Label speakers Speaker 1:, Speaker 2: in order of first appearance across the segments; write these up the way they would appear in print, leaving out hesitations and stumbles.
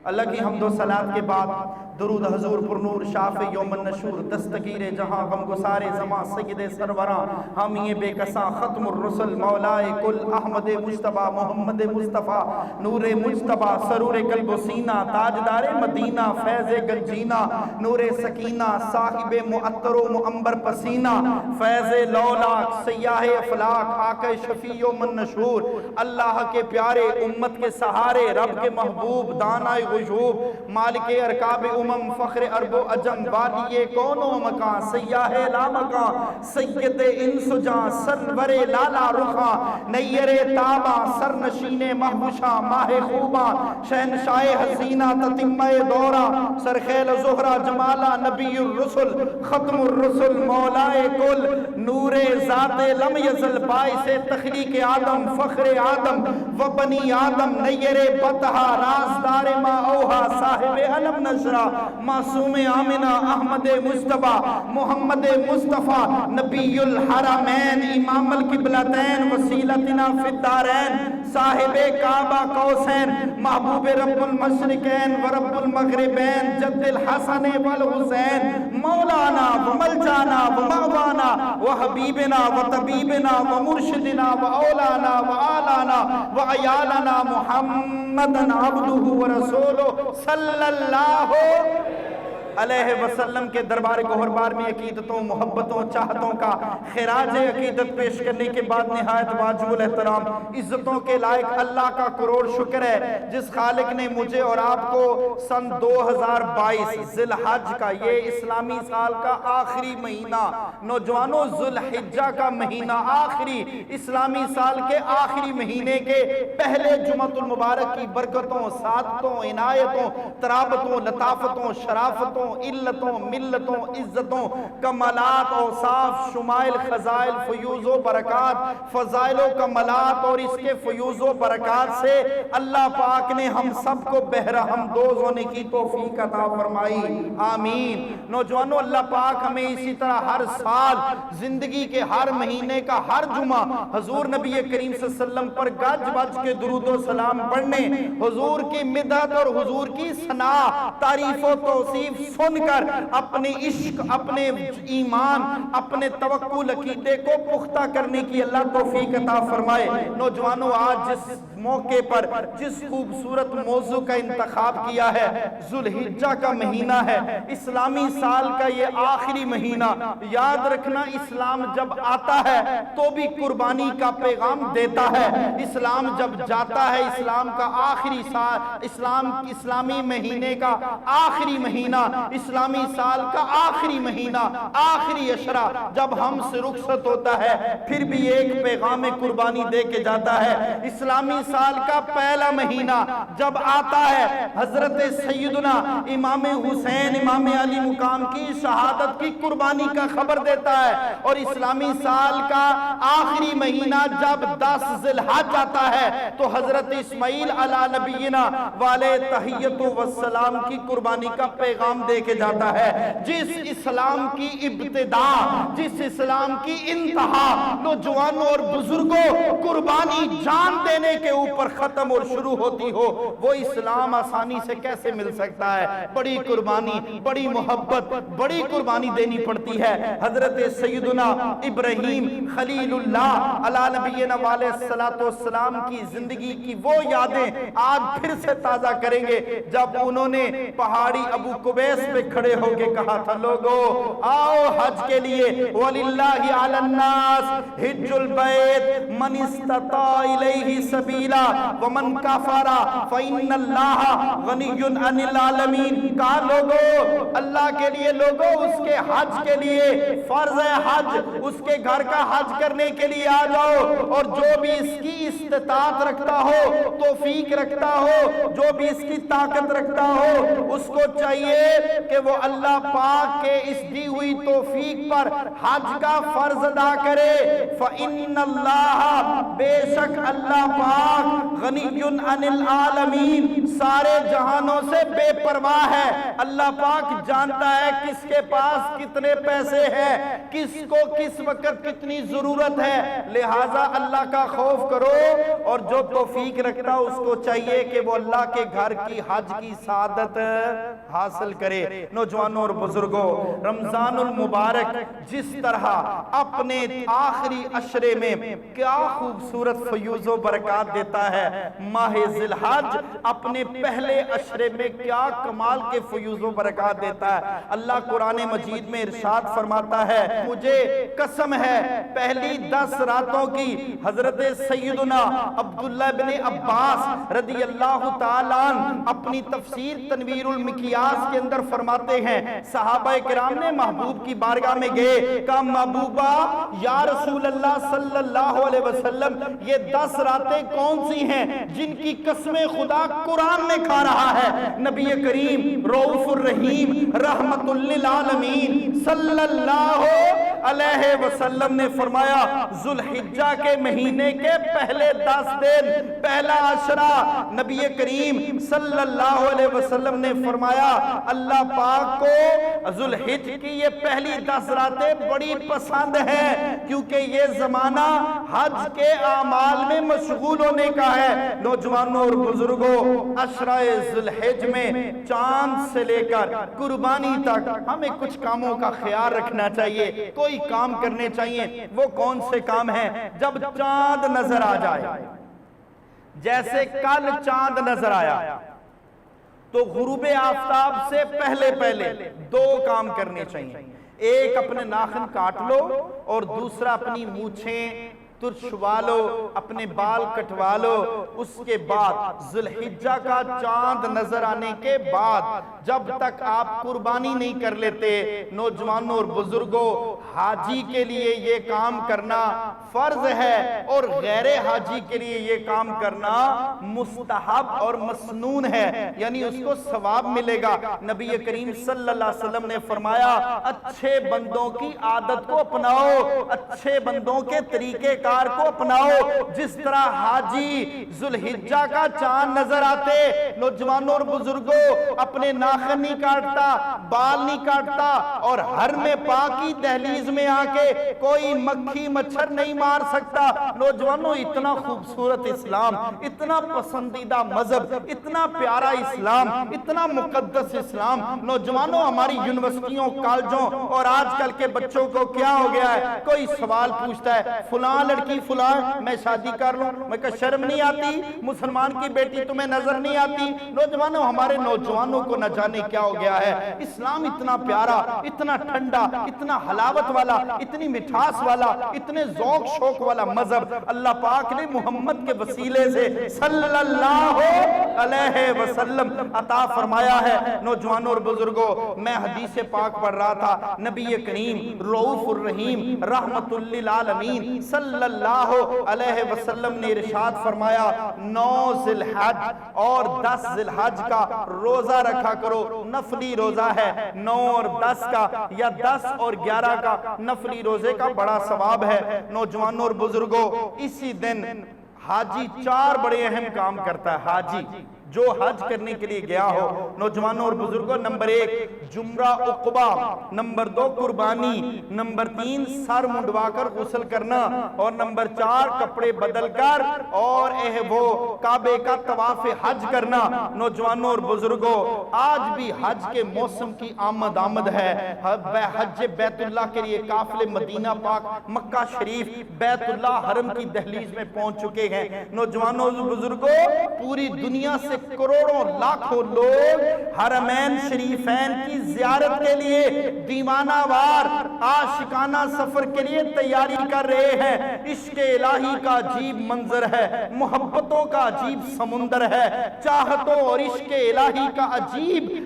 Speaker 1: اللہ کی حمد و صلات کے بعد درود حضور پر نور شاف یوم النشور دستگیر جہاں غم گسار زمان سید سروراں حامی بے کساں ختم الرسل مولائے کل احمد مجتبی محمد مصطفیٰ نور مجتبی سرور قلب و سینہ تاجدار مدینہ فیض گنجینہ نور سکینہ صاحب معطر و معمبر پسینہ فیض لولاک سیاہ افلاک آقا شفیع یوم النشور اللہ کے پیارے امت کے سہارے رب کے محبوب دانائے غیوب مالک ارکاب امم فخر عرب و عجم والی کون و مکان سیاہ لا مکان سید انس و جان سرور لالا رخاں نیر تابا سرنشین محبوشاں ماہ خوباں شہنشاہ حسینہ تتمہ دورہ سرخیل زہرہ جمالہ نبی الرسل ختم الرسل مولائے کل نور ذات لم یزل باعث تخلیق آدم فخر آدم و بنی آدم نیر بطہا رازدار ما اوہا صاحب علم نشرہ معصوم آمنہ احمد مصطفیٰ محمد مصطفیٰ نبی الحرمین امام القبلتین وسیلتنا فی الدارین صاحب کعبہ قوسین محبوب رب المشرقین ورب المغربین جد الحسن والحسین مولانا وملجانا ومعوانا وحبیبنا وطبیبنا ومرشدنا واولانا وآلانا وعیالنا محمدن عبدہ ورسولہ صلی اللہ علیہ وسلم کے دربار گوہربار میں عقیدتوں محبتوں چاہتوں کا خراج عقیدت پیش کرنے کے بعد نہایت واجب الاحترام عزتوں کے لائق اللہ کا کروڑ شکر ہے جس خالق نے مجھے اور آپ کو سن 2022 ذی الحج کا یہ اسلامی سال کا آخری مہینہ نوجوانوں ذی الحجہ کا مہینہ آخری اسلامی سال کے آخری مہینے کے پہلے جمعۃ المبارک کی برکتوں سعادتوں عنایتوں ترابطوں لطافتوں شرافتوں علتوں ملتوں عزتوں کمالات اوصاف شمائل خزائل فیوز و برکات فضائل و کمالات اور اس کے فیوز و برکات سے اللہ پاک نے ہم سب کو بہرحم دوز ہونے کی توفیق عطا فرمائی آمین نوجوانوں اللہ پاک ہمیں اسی طرح ہر سال زندگی کے ہر مہینے کا ہر جمعہ حضور نبی کریم صلی اللہ علیہ وسلم پر گج بج کے درود و سلام پڑھنے حضور کی مدحت اور حضور کی ثنا تعریف و توصیف سن کر اپنے عشق اپنے ایمان اپنے توکل عقیدے کو پختہ کرنے کی اللہ توفیق عطا فرمائے نوجوانوں آج جس موقع پر جس خوبصورت موضوع کا انتخاب کیا ہے ذو الحجہ کا مہینہ ہے اسلامی سال کا یہ آخری مہینہ یاد رکھنا اسلام جب آتا ہے تو بھی قربانی کا پیغام دیتا ہے اسلام جب جاتا ہے اسلام کا آخری سال اسلامی مہینے کا آخری مہینہ اسلامی سال کا آخری مہینہ آخری عشرہ جب ہم سے رخصت ہوتا ہے پھر بھی ایک پیغام قربانی دے کے جاتا ہے اسلامی سال کا پہلا مہینہ جب آتا ہے حضرت سیدنا امام حسین امام علی مقام کی شہادت کی قربانی کا خبر دیتا ہے اور اسلامی سال کا آخری مہینہ جب 10 ذی الحج آتا ہے تو حضرت اسماعیل علی نبینا والے تحیت و سلام کی قربانی کا پیغام دے کے جاتا ہے جس اسلام کی ابتدا جس اسلام کی انتہا نوجوانوں اور بزرگوں قربانی جان دینے کے اوپر ختم اور شروع ہوتی ہو وہ اسلام آسانی سے کیسے مل سکتا ہے بڑی قربانی بڑی محبت بڑی قربانی دینی پڑتی ہے حضرت سیدنا ابراہیم خلیل اللہ علی نبینا علیہ السلام کی زندگی کی وہ یادیں آج پھر سے تازہ کریں گے جب انہوں نے پہاڑی ابو قبیس پہ کھڑے ہو کے کہا تھا لوگو آؤ حج کے لیے وَلِلَّهِ عَلَى النَّاسِ حِجُّ الْبَيْتِ مَنِ اسْتَطَاعَ إِلَيْهِ سَبِيلًا وَمَنْ كَفَرَ فَإِنَّ اللَّهَ غَنِيٌّ عَنِ الْعَالَمِينَ کہا لوگو اللہ کے لیے لوگو اس کے حج کے لیے فرض ہے حج اس کے گھر کا حج کرنے کے لیے آ جاؤ اور جو بھی اس کی استطاعت رکھتا ہو توفیق رکھتا ہو جو بھی اس کی طاقت رکھتا ہو اس کو چاہیے کہ وہ اللہ پاک کے اس دی ہوئی توفیق پر حج کا فرض ادا کرے۔ فَإِنَّ اللَّهَ بے شک اللہ پاک غَنِيٌّ عَنِ الْعَالَمِينَ سارے جہانوں سے بے پرواہ ہے۔ اللہ پاک جانتا ہے کس کے پاس کتنے پیسے ہیں، کس کو کس وقت کتنی ضرورت ہے، لہٰذا اللہ کا خوف کرو، اور جو توفیق رکھتا اس کو چاہیے کہ وہ اللہ کے گھر کی حج کی سعادت حاصل کرے۔ نوجوانوں اور بزرگوں، رمضان المبارک جس طرح اپنے آخری عشرے میں کیا خوبصورت فیوز و برکات دیتا ہے، ماہ ذی الحج اپنے پہلے عشرے میں کیا کمال کے فیوز و برکات دیتا ہے۔ اللہ قرآن مجید میں ارشاد فرماتا ہے، مجھے قسم ہے پہلی 10 راتوں کی حضرت سیدنا عبداللہ بن عباس رضی اللہ تعالیٰ عنہ اپنی تفسیر تنویر المکیاس کے اندر فرماتے ہیں، صحابہ کرام نے محبوب کی بارگاہ میں گئے، کہا محبوبہ یا رسول اللہ صلی اللہ علیہ وسلم یہ 10 راتیں کون سی ہیں جن کی قسم خدا قرآن میں کھا رہا ہے؟ نبی کریم رؤوف الرحیم رحمت للعالمین صلی اللہ علیہ وسلم نے فرمایا ذو الحجہ کے مہینے کے پہلے 10 دن پہلا عشرہ، نبی کریم صلی اللہ علیہ وسلم نے فرمایا اللہ پاک کو ذو الحج کی یہ پہلی 10 راتیں بڑی پسند ہے، کیونکہ یہ زمانہ حج کے اعمال میں مشغول ہونے کا ہے۔ نوجوانوں اور بزرگوں، عشرہ ذو الحج میں چاند سے لے کر قربانی تک ہمیں کچھ کاموں کا خیال رکھنا چاہیے، کوئی کام کرنے چاہیے۔ وہ کون سے کام ہیں؟ جب چاند نظر آ جائے، جیسے کل چاند نظر آیا تو غروب آفتاب سے پہلے 2 کام کرنے چاہیے۔ ایک اپنے ناخن کاٹ لو اور دوسرا اپنی مونچھیں ترشوا لو، اپنے بال کٹوا لو۔ اس کے بعد ذو الحجہ کا چاند نظر آنے کے بعد جب تک آپ قربانی نہیں کر لیتے، نوجوانوں اور بزرگوں، حاجی کے لیے یہ کام کرنا فرض ہے اور غیر حاجی کے لیے یہ کام کرنا مستحب اور مسنون ہے، یعنی اس کو ثواب ملے گا۔ نبی کریم صلی اللہ علیہ وسلم نے فرمایا اچھے بندوں کی عادت کو اپناؤ، اچھے بندوں کے طریقے کار کو اپناؤ۔ جس طرح حاجی ذو الحجہ کا چاند نظر آتے، نوجوانوں اور بزرگوں، اپنے ناخن نہیں کاٹتا، بال نہیں کاٹتا، اور حرم پاک کی دہلیز میں آ کے کوئی مکھی مچھر نہیں مار سکتا۔ نوجوانوں، اتنا خوبصورت اسلام، اتنا پسندیدہ مذہب، اتنا پیارا اسلام، اتنا مقدس اسلام۔ نوجوانوں، ہماری یونیورسٹیوں، کالجوں اور آج کل کے بچوں کو کیا ہو گیا ہے؟ کوئی سوال پوچھتا ہے، فلاں لڑکی فلاں میں شادی کر لوں، میں کہا شرم نہیں آتی؟ مسلمان کی بیٹی تمہیں نظر نہیں آتی؟ نوجوانوں، ہمارے نوجوانوں کو نہ جانے کیا ہو گیا ہے۔ اسلام اتنا پیارا، اتنا ٹھنڈا، اتنا حلاوت والا، اتنی مٹھاس والا، اتنے ذوق شوق والا مذہب اللہ پاک نے محمد کے وسیلے سے صلی اللہ علیہ وسلم عطا فرمایا ہے۔ نوجوانوں اور بزرگوں، میں حدیث پاک پڑھ رہا تھا، نبی کریم رؤوف الرحیم رحمت للعالمین صلی اللہ علیہ وسلم نے ارشاد فرمایا 9 ذی الحج اور 10 ذی الحج کا روزہ رکھا کرو، نفلی روزہ ہے۔ 9 اور 10 کا یا 10 اور 11 کا نفلی روزے کا بڑا ثواب ہے۔ نوجوانوں اور بزرگوں، اسی دن حاجی 4 بڑے اہم کام کرتا ہے۔ حاجی جو حج کرنے کے لیے گیا ہو، نوجوانوں اور بزرگوں، نمبر 1 جمرہ عقبہ، نمبر 2 قربانی، نمبر 3 سر منڈوا کر غسل کرنا، اور نمبر 4 کپڑے بدل کر اور وہ کعبے کا طواف حج کرنا۔ نوجوانوں اور بزرگوں، آج بھی حج کے موسم کی آمد ہے۔ حج بیت اللہ کے لیے قافلے مدینہ پاک، مکہ شریف، بیت اللہ حرم کی دہلیز میں پہنچ چکے ہیں۔ نوجوانوں اور بزرگوں، پوری دنیا سے کروڑوں لاکھوں لوگ حرمین شریفین کی زیارت کے لیے دیوانہ وار عاشقانہ سفر کے لیے تیاری کر رہے ہیں۔ عشق الہی کا عجیب منظر ہے، محبتوں کا عجیب سمندر ہے، چاہتوں اور عشق الہی کا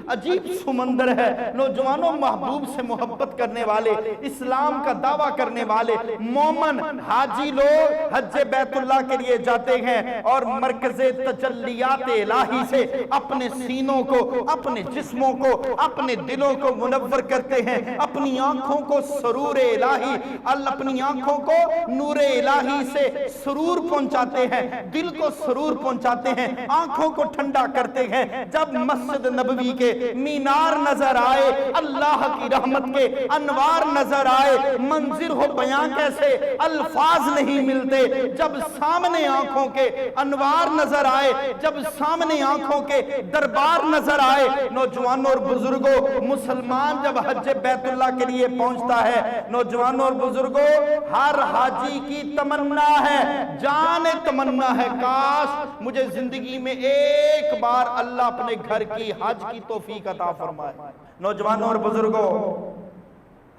Speaker 1: عجیب سمندر ہے۔ نوجوانوں، محبوب سے محبت کرنے والے، اسلام کا دعویٰ کرنے والے مومن حاجی لوگ حج بیت اللہ کے لیے جاتے ہیں اور مرکز تجلیات الہی الہی سے اپنے سینوں کو، اپنے جسموں کو، اپنے دلوں کو منور کرتے ہیں، اپنی آنکھوں کو سرور الہی، اپنی آنکھوں کو نور الہی سے سرور پہنچاتے ہیں، دل کو سرور پہنچاتے ہیں، آنکھوں کو ٹھنڈا کرتے ہیں۔ جب مسجد نبوی کے مینار نظر آئے، اللہ کی رحمت کے انوار نظر آئے، منظر ہو بیان کیسے، الفاظ نہیں ملتے۔ جب سامنے آنکھوں کے انوار نظر آئے، جب سامنے آنکھوں کے دربار نظر آئے، نوجوانوں اور بزرگوں، مسلمان جب حج بیت اللہ کے لیے پہنچتا ہے، نوجوانوں اور بزرگوں، ہر حاجی کی تمنا ہے، جان تمنا ہے، کاش مجھے زندگی میں ایک بار اللہ اپنے گھر کی حج کی توفیق عطا فرمائے۔ نوجوانوں اور بزرگوں،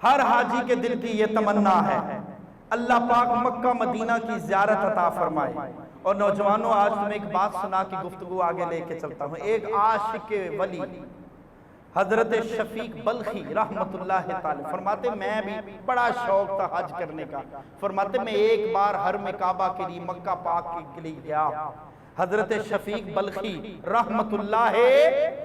Speaker 1: ہر حاجی کے دل کی یہ تمنا ہے، اللہ پاک مکہ مدینہ کی زیارت عطا فرمائے۔ اور نوجوانوں، آج تمہیں ایک بات سنا کے گفتگو آگے لے کے چلتا ہوں۔ ایک عاشق ولی حضرت شفیق بلخی رحمت اللہ تعالی فرماتے، میں بھی بڑا شوق تھا حج کرنے کا، فرماتے میں ایک بار حرم کعبہ کے لیے مکہ پاک کے لیے گیا۔ حضرت شفیق بلخی رحمت اللہ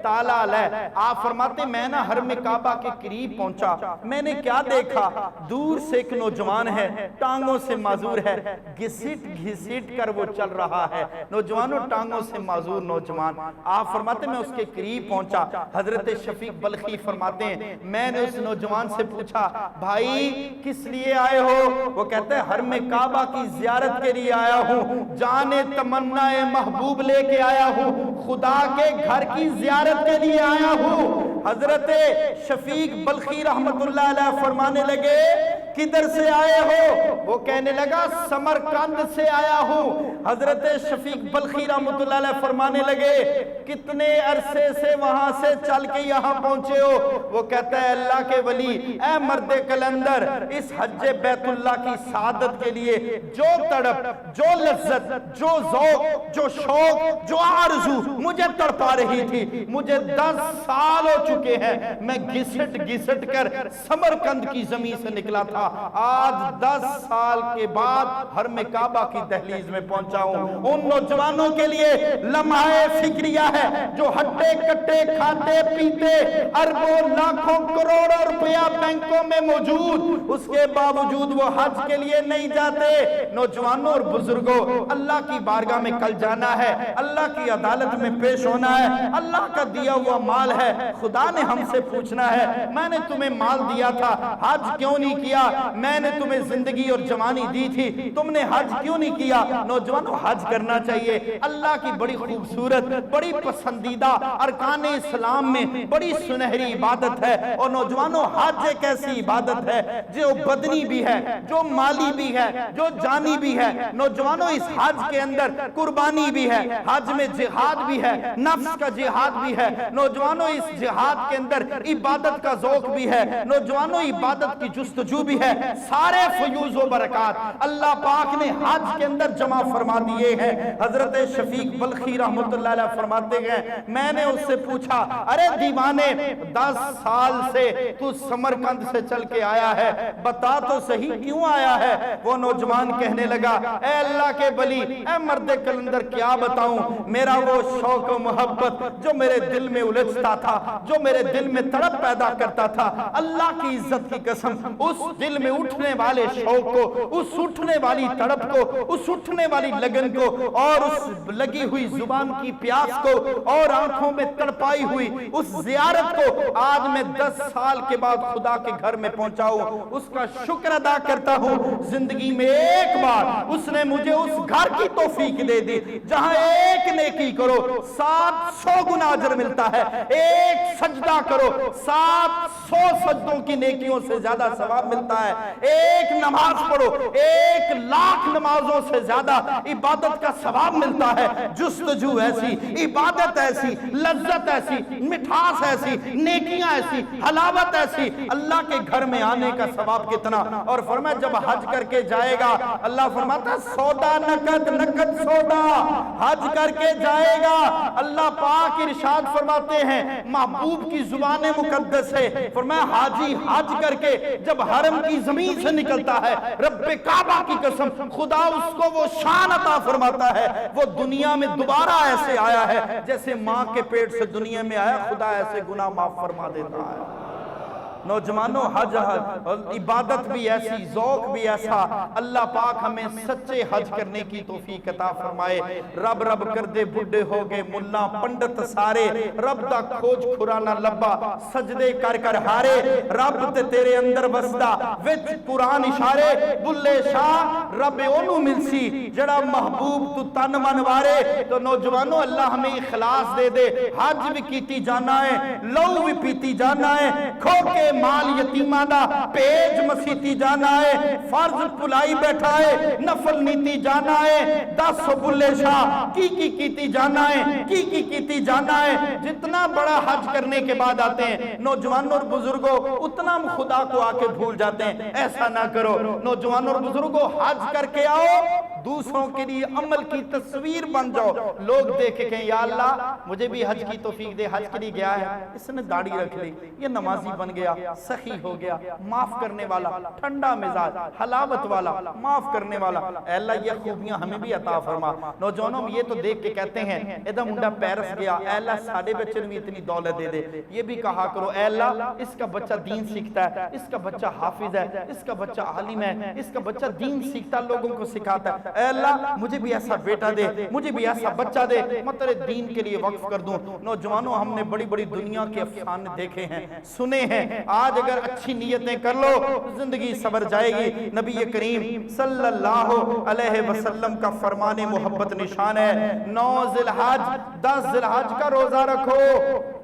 Speaker 1: تعالی علیہ آپ فرماتے، میں نا حرم کعبہ کے قریب پہنچا، میں نے کیا دیکھا، دور سے ایک نوجوان ہے، ٹانگوں سے معذور ہے، گھسٹ گھسٹ کر وہ چل رہا ہے۔ نوجوانوں، ٹانگوں سے معذور نوجوان، آپ فرماتے میں اس کے قریب پہنچا۔ حضرت شفیق بلخی فرماتے ہیں، میں نے اس نوجوان سے پوچھا، بھائی کس لیے آئے ہو؟ وہ کہتے ہیں، حرم کعبہ کی زیارت کے لیے آیا ہوں، جانے تمنا محبوب لے کے آیا ہوں، خدا کے گھر کی زیارت کے لیے آیا ہوں۔ حضرت شفیق بلخی رحمت اللہ علیہ فرمانے لگے، کدھر سے آئے ہو؟ وہ کہنے لگا، سمرقند سے آیا ہوں۔ حضرت شفیق بلخی رحمت اللہ علیہ فرمانے لگے، کتنے عرصے سے وہاں سے چل کے یہاں پہنچے ہو؟ وہ کہتا ہے، اللہ کے ولی، اے مرد کلندر، اس حج بیت اللہ کی سعادت کے لیے جو تڑپ، جو لذت، جو ذوق، جو شوق، جو آرزو مجھے تڑپا رہی تھی، مجھے 10 سال ہو چکے ہیں، میں گھسٹ گھسٹ کر سمرقند کی زمین سے نکلا تھا، آج 10 سال کے بعد حرم کعبہ کی دہلیز میں پہنچا ہوں۔ ان نوجوانوں کے لیے لمحہ فکریہ ہے جو ہٹے کٹے کھاتے پیتے اربوں لاکھوں کروڑوں روپیہ بینکوں میں موجود، اس کے باوجود وہ حج کے لیے نہیں جاتے۔ نوجوانوں اور بزرگوں، اللہ کی بارگاہ میں کل جانا ہے، اللہ کی عدالت میں پیش ہونا ہے، اللہ کا دیا ہوا مال ہے، خدا نے ہم سے پوچھنا ہے، میں نے تمہیں مال دیا تھا، حج کیوں نہیں کیا؟ میں نے تمہیں زندگی اور جوانی دی تھی، تم نے حج کیوں نہیں کیا؟ نوجوانوں، حج کرنا چاہیے، اللہ کی بڑی خوبصورت، بڑی پسندیدہ ارکان اسلام میں بڑی سنہری عبادت ہے۔ اور نوجوانوں، حج ایک ایسی عبادت ہے جو بدنی بھی ہے، جو مالی بھی ہے، جو جانی بھی ہے۔ نوجوانوں، اس حج کے اندر قربانی بھی ہے، حج میں جہاد بھی ہے، نفس کا جہاد بھی ہے۔ نوجوانوں، اس جہاد کے اندر عبادت کا ذوق بھی ہے۔ نوجوانوں، عبادت کی جستجو بھی ہے۔ سارے فیوز و برکات اللہ پاک نے حج کے اندر جمع فرما دیے ہیں۔ حضرت شفیق بلخی رحمت اللہ علیہ فرماتے ہیں، میں نے اس سے پوچھا، ارے دیوانے، 10 سال سے تو سمرقند سے چل کے آیا ہے، بتا تو صحیح کیوں آیا ہے؟ وہ نوجوان کہنے لگا، اے اللہ کے ولی، اے مرد کلندر، کیا بتاؤں، میرا وہ شوق و محبت جو میرے دل میں الجھتا تھا، جو میرے دل میں تڑپ پیدا کرتا تھا، اللہ کی عزت کی قسم، اس دل میں اٹھنے والے شوق کو، اس اٹھنے والی تڑپ کو، اس اٹھنے والی لگن کو، اور اس لگی ہوئی زبان کی پیاس کو، اور آنکھوں میں تڑپائی ہوئی اس زیارت کو، آج میں 10 سال کے بعد خدا کے گھر میں پہنچا ہوں، اس کا شکر ادا کرتا ہوں۔ زندگی میں ایک بار اس نے مجھے اس گھر کی توفیق دے دی جہاں ایک نیکی کرو 700 گنا اجر ملتا ہے، ایک سجدہ کرو 700 سجدوں کی نیکیوں سے زیادہ ثواب ملتا ہے، ایک نماز پڑھو 1,00,000 نمازوں سے زیادہ عبادت کا ثواب ملتا ہے۔ جستجو ایسی، عبادت ایسی، لذت ایسی، مٹھاس ایسی، نیکیاں ایسی، حلاوت ایسی، اللہ کے گھر میں آنے کا ثواب کتنا۔ اور فرمایا جب حج کر کے جائے گا، اللہ فرماتا سودا نقد، نقد سودا، حج کر کے جائے گا۔ اللہ پاک ارشاد فرماتے ہیں، محبوب کی زبان مقدس ہے، فرمایا حاجی حج کر کے جب حرم کی زمین سے نکلتا ہے، رب کعبہ کی قسم خدا اس کو وہ شان عطا فرماتا ہے، وہ دنیا میں دوبارہ ایسے آیا ہے جیسے ماں کے پیٹ سے دنیا میں آیا، خدا ایسے گناہ معاف فرما دیتا ہے۔ نوجوانوں، حج عبادت بھی ایسی، ذوق بھی ایسا، اللہ پاک ہمیں سچے حج کرنے کی توفیق عطا فرمائے۔ رب رب کر دے بڈھے ہو گئے ملا پنڈت سارے، رب دا کھوج کھرانا لبا سجدے کر کر ہارے، رب تے تیرے اندر بسدا وچ قرآن اشارے، بلے شاہ رب اونوں ملسی جڑا محبوب تو تن منوارے۔ تو نوجوانوں، اللہ ہمیں اخلاص دے دے، حج بھی کیتی جانا ہے، لو بھی پیتی جانا ہے، کھو کے مال یتیمہ دا پیج مسیتی جانا ہے، فرض پلائی بیٹھا ہے، نفل نیتی جانا ہے، 10 بلے شاہ کی کیتی جانا ہے، کی کیتی جانا ہے۔ جتنا بڑا حج کرنے کے بعد آتے ہیں نوجوانوں اور بزرگوں، اتنا ہم خدا کو آ کے بھول جاتے ہیں۔ ایسا نہ کرو نوجوانوں اور بزرگوں، حج کر کے آؤ، دوسروں کے لیے عمل کی تصویر بن جاؤ، لوگ دیکھیں کہ یا اللہ مجھے بھی حج کی توفیق دے، حج کے لیے گیا ہے، اس نے داڑھی رکھ لی، یہ نمازی بن گیا، سخی ہو گیا، معاف کرنے والا، ٹھنڈا مزاج، حلاوت والا، معاف کرنے والا۔ اے اللہ یہ خوبیاں ہمیں بھی عطا فرما۔ نوجوانوں یہ تو دیکھ کے کہتے ہیں ادھا منڈا پیرس گیا، اے اللہ ساڑھے بچے میں اتنی دولت دے دے۔ یہ بھی کہا کرو اے اللہ اس کا بچہ دین سیکھتا ہے، اس کا بچہ حافظ ہے، اس کا بچہ عالم ہے، اس کا بچہ دین سیکھتا لوگوں کو سکھاتا ہے۔ اے اللہ مجھے بھی ایسا بیٹا دے، مجھے بھی ایسا بچہ دے، میں تیرے دین کے لیے وقف کر دوں۔ نوجوانوں ہم نے بڑی بڑی دنیا کے افسانے دیکھے ہیں، سنے ہیں، آج اگر اچھی نیتیں کر لو زندگی سبر جائے گی۔ نبی کریم صلی اللہ علیہ وسلم کا فرمان محبت نشان ہے، 9 ذی الحج 10 ذی الحج کا روزہ رکھو،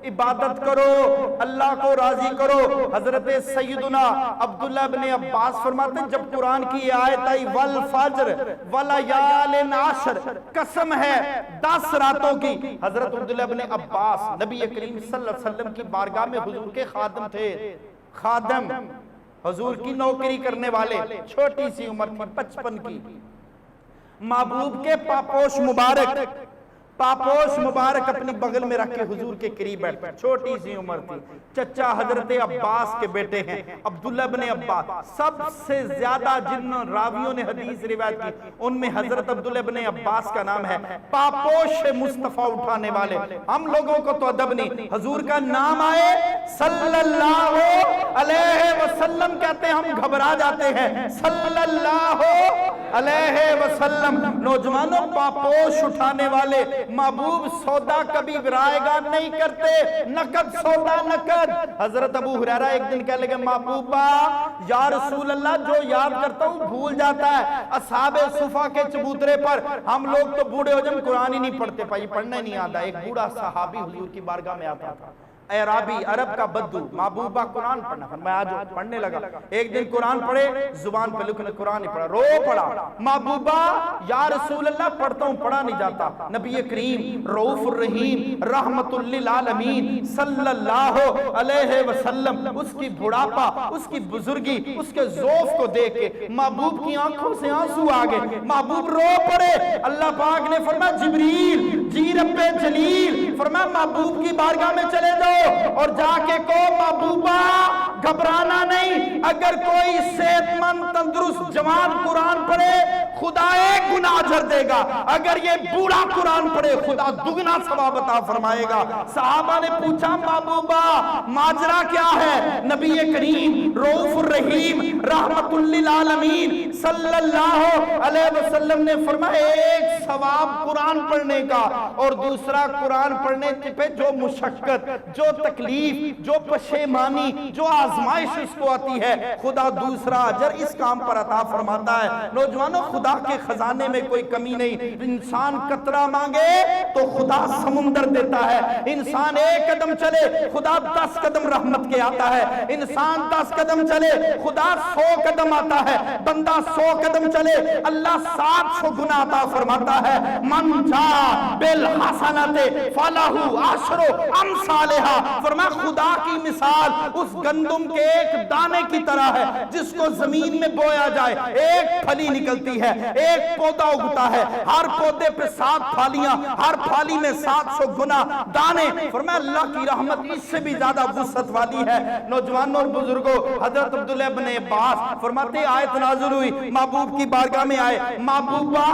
Speaker 1: عبادت کرو، اللہ کو راضی کرو۔ حضرت سیدنا عبداللہ بن عباس فرماتے ہیں جب قرآن کی آیت آئی والفجر ولیال عشر، قسم ہے 10 راتوں کی، حضرت عبداللہ بن عباس نبی کریم صلی اللہ علیہ وسلم کی بارگاہ میں حضور کے خادم تھے، خادم حضور کی نوکری کرنے والے، چھوٹی سی عمر تھی 55 کی، محبوب کے پاپوش مبارک اپنی بغل میں رکھ کے حضور کے قریب بیٹھے، چھوٹی سی عمر تھی۔ چچا حضرت عباس کے بیٹے ہیں عبداللہ بن عباس، سب سے زیادہ جن راویوں نے حدیث روایت کی ان میں حضرت عبداللہ بن عباس کا نام ہے، پاپوش مصطفیٰ اٹھانے والے۔ ہم لوگوں کو تو ادب نہیں، حضور کا نام آئے صلی اللہ علیہ وسلم کہتے ہیں ہم گھبرا جاتے ہیں، صلی اللہ علیہ وسلم۔ نوجوانوں پاپوش اٹھانے والے، محبوب سودا کبھی رائے گاہ نہیں کرتے، نقد سودا نقد۔ حضرت ابو ہریرہ ایک دن کہہ لگے محبوبہ یا رسول اللہ جو یاد کرتا ہوں بھول جاتا ہے، اصحاب صفا کے چبوترے پر ہم لوگ تو بوڑھے ہو جب قرآن ہی نہیں پڑھتے، پائی پڑھنے نہیں آتا۔ ایک بوڑھا صحابی حضور کی بارگاہ میں آتا تھا، عربی عرب کا بدو، محبوبہ قرآن پڑھنا، میں آج پڑھنے لگا۔ ایک دن قرآن پڑھے، زبان پہ لکھنے قرآن نہیں پڑھا، رو پڑھا، محبوبہ یا رسول اللہ پڑھتا ہوں پڑھا نہیں جاتا۔ نبی کریم رؤوف الرحیم رحمت للعالمین صلی اللہ علیہ وسلم اس کی بڑھاپا، اس کی بزرگی، اس کے ذوف کو دیکھ کے محبوب کی آنکھوں سے آنسو آگے، محبوب رو پڑے۔ اللہ پاک نے فرمایا جبریل جی رب جلیل، فرمایا محبوب کی بارگاہ میں چلے جاؤ اور جا کے کو محبوبہ گھبرانا نہیں، اگر کوئی صحت مند تندرست جوان قرآن پڑھے خدا ایک گناہ اجر دے گا، اگر یہ بوڑھا قرآن پڑھے خدا دگنا ثواب عطا فرمائے گا۔ صحابہ نے پوچھا محبوبہ ماجرا کیا ہے؟ نبی کریم رؤوف الرحیم رحمت للعالمین صلی اللہ علیہ وسلم نے فرمایا ایک ثواب قرآن پڑھنے کا اور دوسرا قرآن پڑھنے پہ جو مشقت، جو تکلیف، جو پشیمانی، جو آزمائش اس کو آتی ہے خدا دوسرا اجر اس کام پر عطا فرماتا ہے۔ نوجوانوں خدا کے خزانے میں کوئی کمی نہیں، انسان قطرہ مانگے تو خدا سمندر دیتا ہے، انسان ایک قدم چلے خدا 10 قدم رحمت کے آتا ہے، انسان 10 قدم چلے خدا 100 قدم آتا ہے، بندہ 100 قدم چلے اللہ 700 گنا عطا فرماتا ہے۔ من جا بالحسنۃ فلہ عشر امثالھا، فرمایا خدا کی مثال اس گندم کے ایک دانے کی طرح ہے جس کو زمین میں بویا جائے ایک پھلی نکلتی ہے، ہے، ایک پودا اگتا ہے، ہر پودے پہ 7 پھالیاں، ہر پھالی میں 700 گنا دانے۔ فرمایا اللہ کی رحمت اس سے بھی زیادہ وسعت والی ہے۔ نوجوانوں اور بزرگوں، حضرت عبداللہ بن عباس فرماتے آیت نازل ہوئی، محبوب کی بارگاہ میں آئے، محبوبہ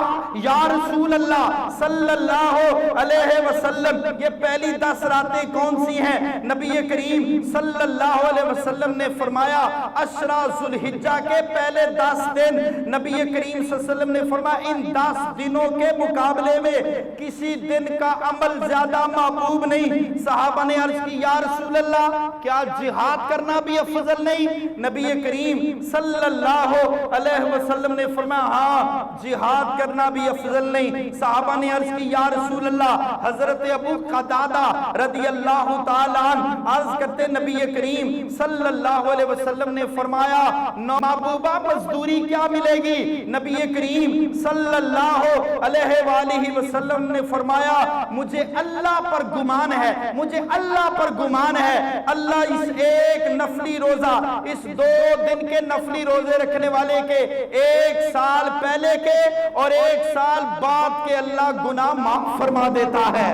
Speaker 1: یا رسول اللہ صلی اللہ علیہ وسلم یہ پہلی 10 راتیں کون سی ہیں؟ نبی کریم صلی اللہ علیہ وسلم نے فرمایا عشرہ ذوالحجہ کے پہلے 10 دن۔ نبی کریم صلی اللہ علیہ وسلم نے فرمایا ان 10 دنوں کے مقابلے میں کسی دن کا عمل زیادہ محبوب نہیں۔ صحابہ نے عرض کی یا رسول اللہ کیا جہاد کرنا بھی افضل نہیں؟ نبی کریم صلی اللہ علیہ وسلم نے فرمایا ہاں جہاد کرنا بھی افضل نہیں۔ صحابہ نے عرض کی یا رسول اللہ، حضرت ابو قتادہ رضی اللہ تعالیٰ عنہ عرض کرتے نبی کریم صلی اللہ علیہ وسلم نے فرمایا محبوبہ مزدوری کیا ملے گی؟ نبی کریم صلی اللہ علیہ وآلہ وسلم نے فرمایا مجھے اللہ پر گمان ہے، مجھے اللہ پر گمان ہے اللہ اس ایک نفلی روزہ، اس 2 دن کے نفلی روزے رکھنے والے کے 1 سال پہلے کے اور 1 سال بعد کے اللہ گناہ معاف فرما دیتا ہے۔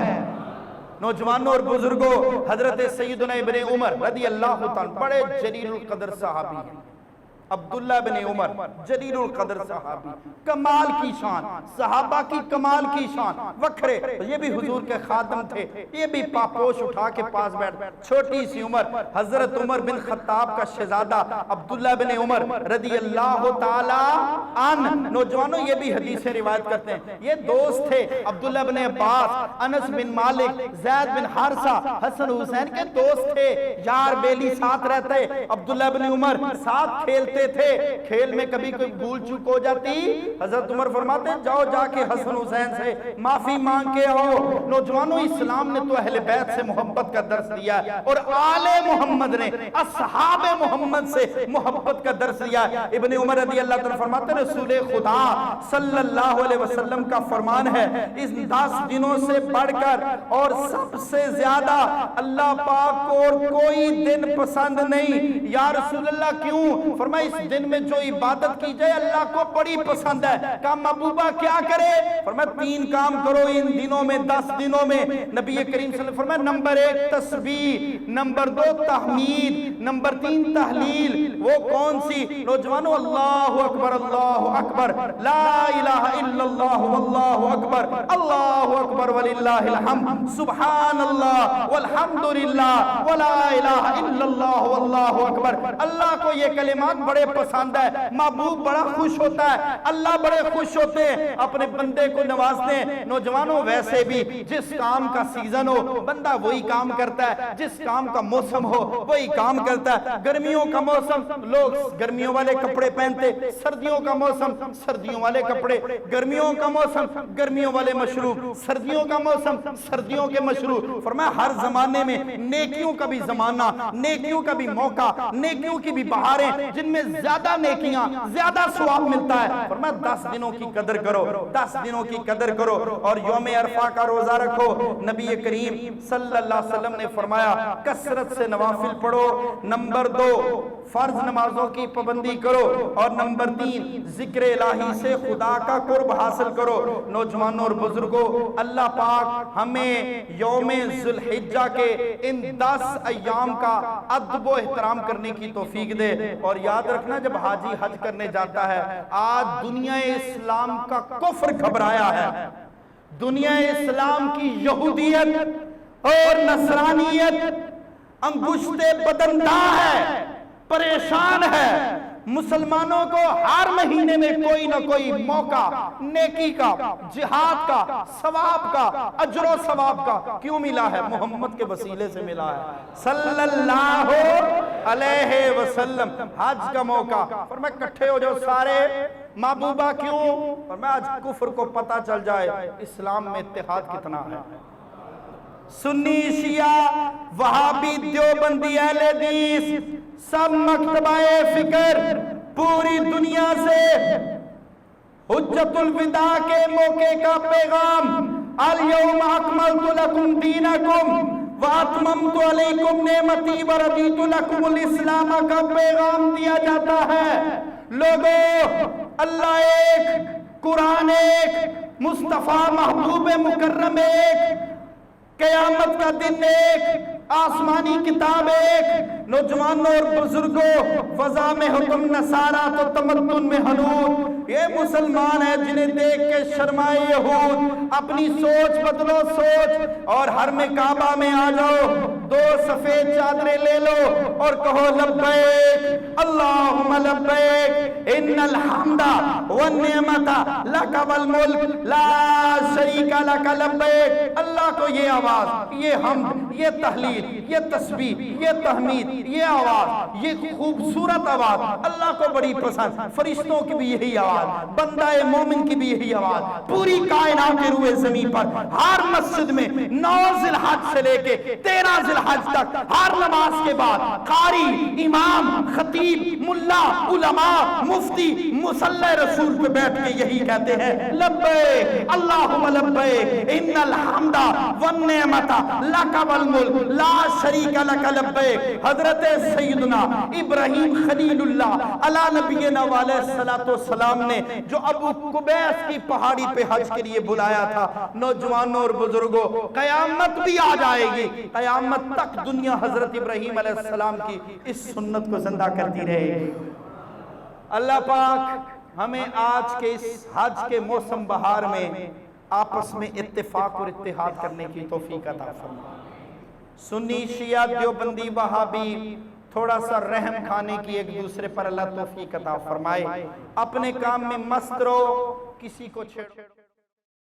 Speaker 1: نوجوانوں اور بزرگوں، حضرت سیدنا ابن عمر رضی اللہ تعالیٰ بڑے جلیل القدر صحابی ہیں۔ عبداللہ بن عمر جلیل القدر صحابی، کمال کی شان، صحابہ کی کمال کی شان، وکھرے، یہ بھی حضور کے خادم تھے، یہ بھی پاپوش اٹھا کے پاس بیٹھ، چھوٹی سی عمر، حضرت عمر بن خطاب کا شہزادہ عبداللہ بن عمر رضی اللہ تعالی عنہ۔ نوجوانوں یہ بھی حدیث روایت کرتے ہیں، یہ دوست تھے عبداللہ بن عباس، انس بن مالک، زید بن حارثہ، حسن حسین کے دوست تھے، یار بیلی ساتھ رہتے۔ عبداللہ بن عمر ساتھ کھیلتے تھے، کھیل میں کبھی کوئی بھول چوک ہو جاتی، حضرت عمر فرماتے جاؤ جا کے حسن حسین سے معافی مانگ کے آؤ۔ نوجوانوں اسلام نے تو اہل بیت سے محبت کا درس دیا ہے اور آل محمد نے اصحاب محمد سے محبت کا درس دیا ہے۔ ابن عمر رضی اللہ تعالیٰ فرماتے رسول خدا صلی اللہ علیہ وسلم کا فرمان ہے اس 10 دنوں سے بڑھ کر اور سب سے زیادہ اللہ پاک کو اور کوئی دن پسند نہیں۔ یا رسول اللہ کیوں؟ فرمایا اس دن میں جو عبادت کی جائے اللہ کو بڑی پسند ہے۔ کہا محبوبہ کیا کرے؟ فرمایا 3 کام کرو ان دنوں میں، 10 دنوں میں۔ نبی کریم صلی اللہ علیہ وسلم فرمایا نمبر 1 تسبیح، نمبر 2 تحمید، نمبر 3 تحلیل۔ وہ کون سی؟ نوجوانوں اللہ اکبر اللہ اکبر، لا الہ الا اللہ واللہ اکبر، اللہ اکبر وللہ الحمد، سبحان اللہ والحمدللہ ولا الہ الا اللہ واللہ اکبر۔ اللہ کو یہ کلمات بڑے پسند ہے، محبوب بڑا خوش ہوتا ہے، اللہ بڑے خوش ہوتے ہیں، اپنے بندے کو نوازتے ہیں۔ نوجوانوں ویسے بھی جس کام کا سیزن ہو بندہ وہی کام کرتا ہے، جس کام کا موسم ہو وہی کام کرتا ہے۔ گرمیوں کا موسم لوگ گرمیوں والے کپڑے پہنتے، سردیوں کا موسم سردیوں والے کپڑے، گرمیوں کا موسم گرمیوں والے مشروب، سردیوں کا موسم سردیوں کے مشروب۔ فرمایا ہر زمانے میں نیکیوں کا بھی زمانہ، نیکیوں کا بھی موقع، نیکیوں کی بھی بہاریں جن میں زیادہ نیکیاں زیادہ ثواب ملتا ہے۔ فرمایا 10 دنوں کی قدر کرو، 10 دنوں کی قدر کرو اور یوم عرفہ کا روزہ رکھو۔ نبی کریم صلی اللہ علیہ وسلم نے فرمایا کثرت سے نوافل پڑھو، نمبر 2 فرض نمازوں کی پابندی کرو اور نمبر 3 ذکر الہی سے خدا کا قرب حاصل کرو۔ نوجوانوں اور بزرگوں، اللہ پاک ہمیں یوم ذوالحجہ کے ان 10 ایام کا ادب و احترام کرنے کی توفیق دے۔ اور یاد رکھنا جب حاجی حج کرنے جاتا ہے، آج دنیا اسلام کا کفر گھبرایا ہے، دنیا اسلام کی یہودیت اور نصرانیت انگشت بدندہ ہے، پریشان ہے۔ مسلمانوں کو ہر مہینے میں کوئی نہ کوئی موقع نیکی کا، جہاد کا، ثواب کا، اجر و ثواب کا کیوں ملا ہے؟ محمد کے وسیلے سے ملا ہے صلی اللہ علیہ وسلم۔ حج کا موقع، فرمایا کٹھے ہو جاؤ سارے۔ محبوبہ کیوں؟ فرمایا آج کفر کو پتہ چل جائے اسلام میں اتحاد کتنا ہے۔ سنی شیعہ وہابی دیوبندی اہل حدیث سب مکتبہ فکر پوری دنیا سے حجت الوداع کے موقع کا پیغام الیوم اکملت لکم دینکم واتممت علیکم نعمتی ورضیت لکم الاسلام کا پیغام دیا جاتا ہے۔ لوگوں اللہ ایک، قرآن ایک، مصطفیٰ محبوب مکرم ایک، قیامت کا دن ایک، آسمانی کتاب ایک، نوجوانوں اور بزرگوں فضا میں حکم نصارہ تو تمدن میں حنود۔ یہ مسلمان ہیں جنہیں دیکھ کے شرمائے یہود، اپنی سوچ بدلو سوچ اور حرم کعبہ میں آ جاؤ، 2 سفید چادریں لے لو اور کہو لبیک اللہم لبیک ان الحمد والنعمت لک والملک لا شریک لک لبیک۔ اللہ کو یہ آواز، یہ حمد، یہ تحلیل، یہ تسبیح، یہ تحمید، یہ آواز، یہ خوبصورت آواز اللہ کو بڑی پسند۔ فرشتوں کی بھی یہی آواز، بندہ مومن کی بھی یہی آواز، پوری کائنات کے روئے زمین پر ہر مسجد میں 9 ذی الحج سے لے کے 13 ذی الحج تک ہر نماز کے بعد قاری، امام، خطیب، ملا، علماء، مفتی مصلی رسول پہ بیٹھ کے یہی کہتے ہیں لبیک اللہم لبیک ان الحمد والنعمت لک والملک لا شریک لک لبیک۔ حضرت سیدنا ابراہیم خلیل اللہ علی نبینا علیہ السلام نے جو ابو قبیس کی پہاڑی پہ حج کے لیے بلایا تھا، نوجوانوں اور بزرگوں قیامت بھی آ جائے گی، قیامت تک دنیا حضرت ابراہیم علیہ السلام کی اس سنت کو زندہ کرتی رہے گی۔ اللہ پاک ہمیں آج کے اس حج کے موسم بہار میں آپس میں اتفاق اور اتحاد کرنے کی توفیق عطا فرمائے۔ سنی، شیعہ، دیوبندی، وہابی تھوڑا سا رحم کھانے کی ایک دوسرے پر اللہ توفیق عطا فرمائے۔ اپنے کام میں مست رہو، کسی کو چھیڑو